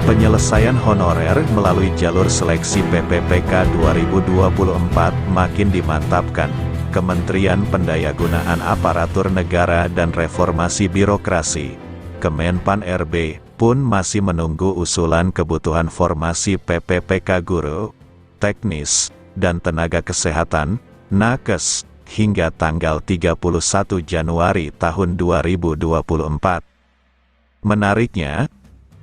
Penyelesaian honorer melalui jalur seleksi PPPK 2024 makin dimantapkan. Kementerian Pendayagunaan Aparatur Negara dan Reformasi Birokrasi, Kemenpan RB, pun masih menunggu usulan kebutuhan formasi PPPK guru, teknis, dan tenaga kesehatan, nakes, hingga tanggal 31 Januari tahun 2024. Menariknya,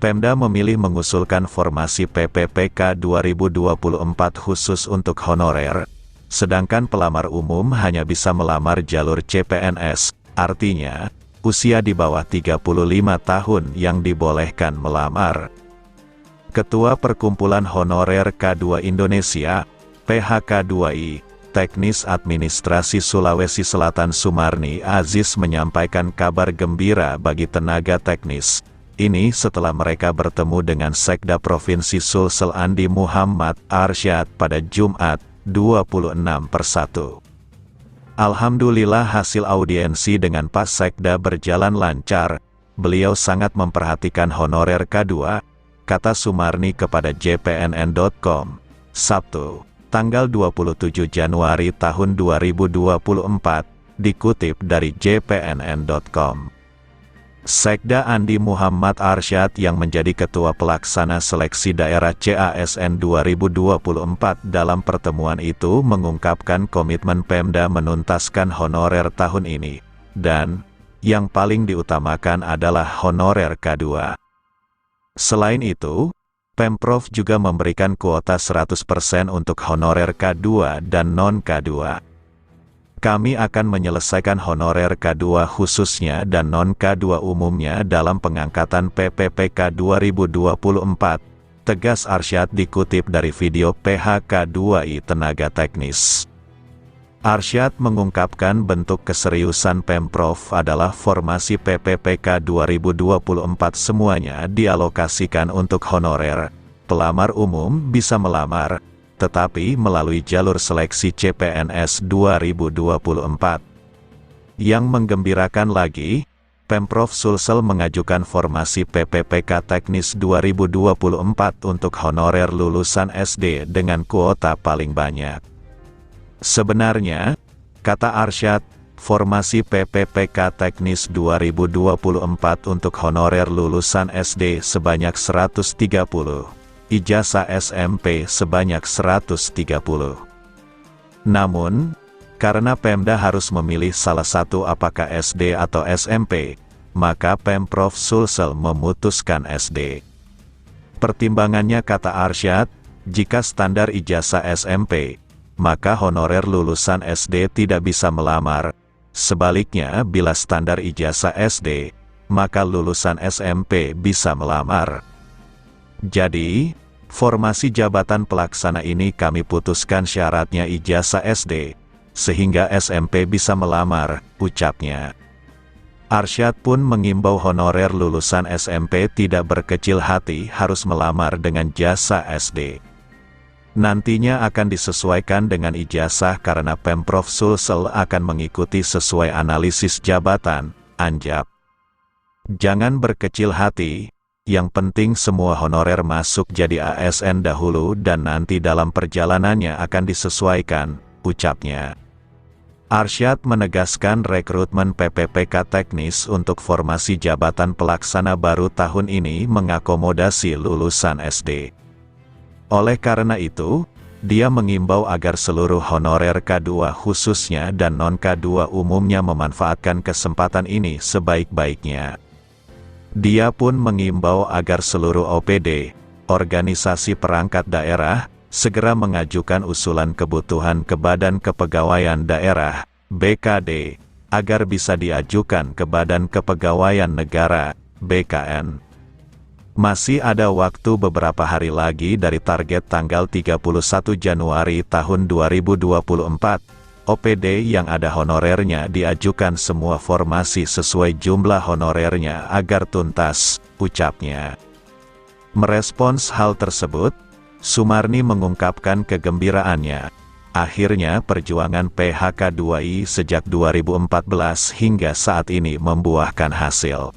Pemda memilih mengusulkan formasi PPPK 2024 khusus untuk honorer, sedangkan pelamar umum hanya bisa melamar jalur CPNS, artinya, usia di bawah 35 tahun yang dibolehkan melamar. Ketua Perkumpulan Honorer K2 Indonesia, PHK2I, Teknis Administrasi Sulawesi Selatan Sumarni Aziz menyampaikan kabar gembira bagi tenaga teknis. Ini setelah mereka bertemu dengan Sekda Provinsi Sulsel Andi Muhammad Arsyad pada Jumat, 26/1. Alhamdulillah hasil audiensi dengan Pak Sekda berjalan lancar, beliau sangat memperhatikan honorer K2, kata Sumarni kepada jpnn.com, Sabtu, tanggal 27 Januari tahun 2024, dikutip dari jpnn.com. Sekda Andi Muhammad Arsyad yang menjadi Ketua Pelaksana Seleksi Daerah CASN 2024 dalam pertemuan itu mengungkapkan komitmen Pemda menuntaskan honorer tahun ini, dan, yang paling diutamakan adalah honorer K2. Selain itu, Pemprov juga memberikan kuota 100% untuk honorer K2 dan non-K2. Kami akan menyelesaikan honorer K2 khususnya dan non-K2 umumnya dalam pengangkatan PPPK 2024, tegas Arsyad dikutip dari video PHK2I Tenaga Teknis. Arsyad mengungkapkan bentuk keseriusan Pemprov adalah formasi PPPK 2024 semuanya dialokasikan untuk honorer. Pelamar umum bisa melamar, tetapi melalui jalur seleksi CPNS 2024. Yang menggembirakan lagi, Pemprov Sulsel mengajukan formasi PPPK Teknis 2024 untuk honorer lulusan SD dengan kuota paling banyak. Sebenarnya, kata Arsyad, formasi PPPK Teknis 2024 untuk honorer lulusan SD sebanyak 130. Ijazah SMP sebanyak 130. Namun, karena Pemda harus memilih salah satu apakah SD atau SMP, maka Pemprov Sulsel memutuskan SD. Pertimbangannya kata Arsyad, jika standar ijazah SMP, maka honorer lulusan SD tidak bisa melamar. Sebaliknya bila standar ijazah SD, maka lulusan SMP bisa melamar. Jadi, formasi jabatan pelaksana ini kami putuskan syaratnya ijazah SD, sehingga SMP bisa melamar, ucapnya. Arsyad pun mengimbau honorer lulusan SMP tidak berkecil hati harus melamar dengan jasa SD. Nantinya akan disesuaikan dengan ijazah karena Pemprov Sulsel akan mengikuti sesuai analisis jabatan, anjab. Jangan berkecil hati. Yang penting semua honorer masuk jadi ASN dahulu dan nanti dalam perjalanannya akan disesuaikan, ucapnya. Arsyad menegaskan rekrutmen PPPK Teknis untuk formasi jabatan pelaksana baru tahun ini mengakomodasi lulusan SD. Oleh karena itu, dia mengimbau agar seluruh honorer K2 khususnya dan non-K2 umumnya memanfaatkan kesempatan ini sebaik-baiknya. Dia pun mengimbau agar seluruh OPD, organisasi perangkat daerah, segera mengajukan usulan kebutuhan ke Badan Kepegawaian Daerah, BKD, agar bisa diajukan ke Badan Kepegawaian Negara, BKN. Masih ada waktu beberapa hari lagi dari target tanggal 31 Januari tahun 2024. OPD yang ada honorernya diajukan semua formasi sesuai jumlah honorernya agar tuntas, ucapnya. Merespons hal tersebut, Sumarni mengungkapkan kegembiraannya. Akhirnya perjuangan PHK2I sejak 2014 hingga saat ini membuahkan hasil.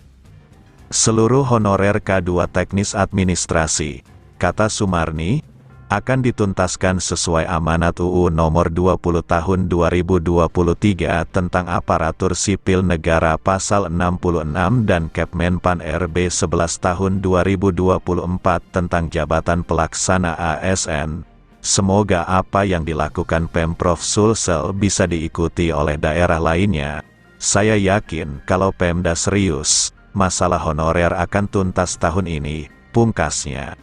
Seluruh honorer K2 teknis administrasi, kata Sumarni, akan dituntaskan sesuai amanat UU Nomor 20 Tahun 2023 tentang Aparatur Sipil Negara Pasal 66 dan Kepmenpan RB 11 Tahun 2024 tentang Jabatan Pelaksana ASN. Semoga apa yang dilakukan Pemprov Sulsel bisa diikuti oleh daerah lainnya. Saya yakin kalau Pemda serius, masalah honorer akan tuntas tahun ini, pungkasnya.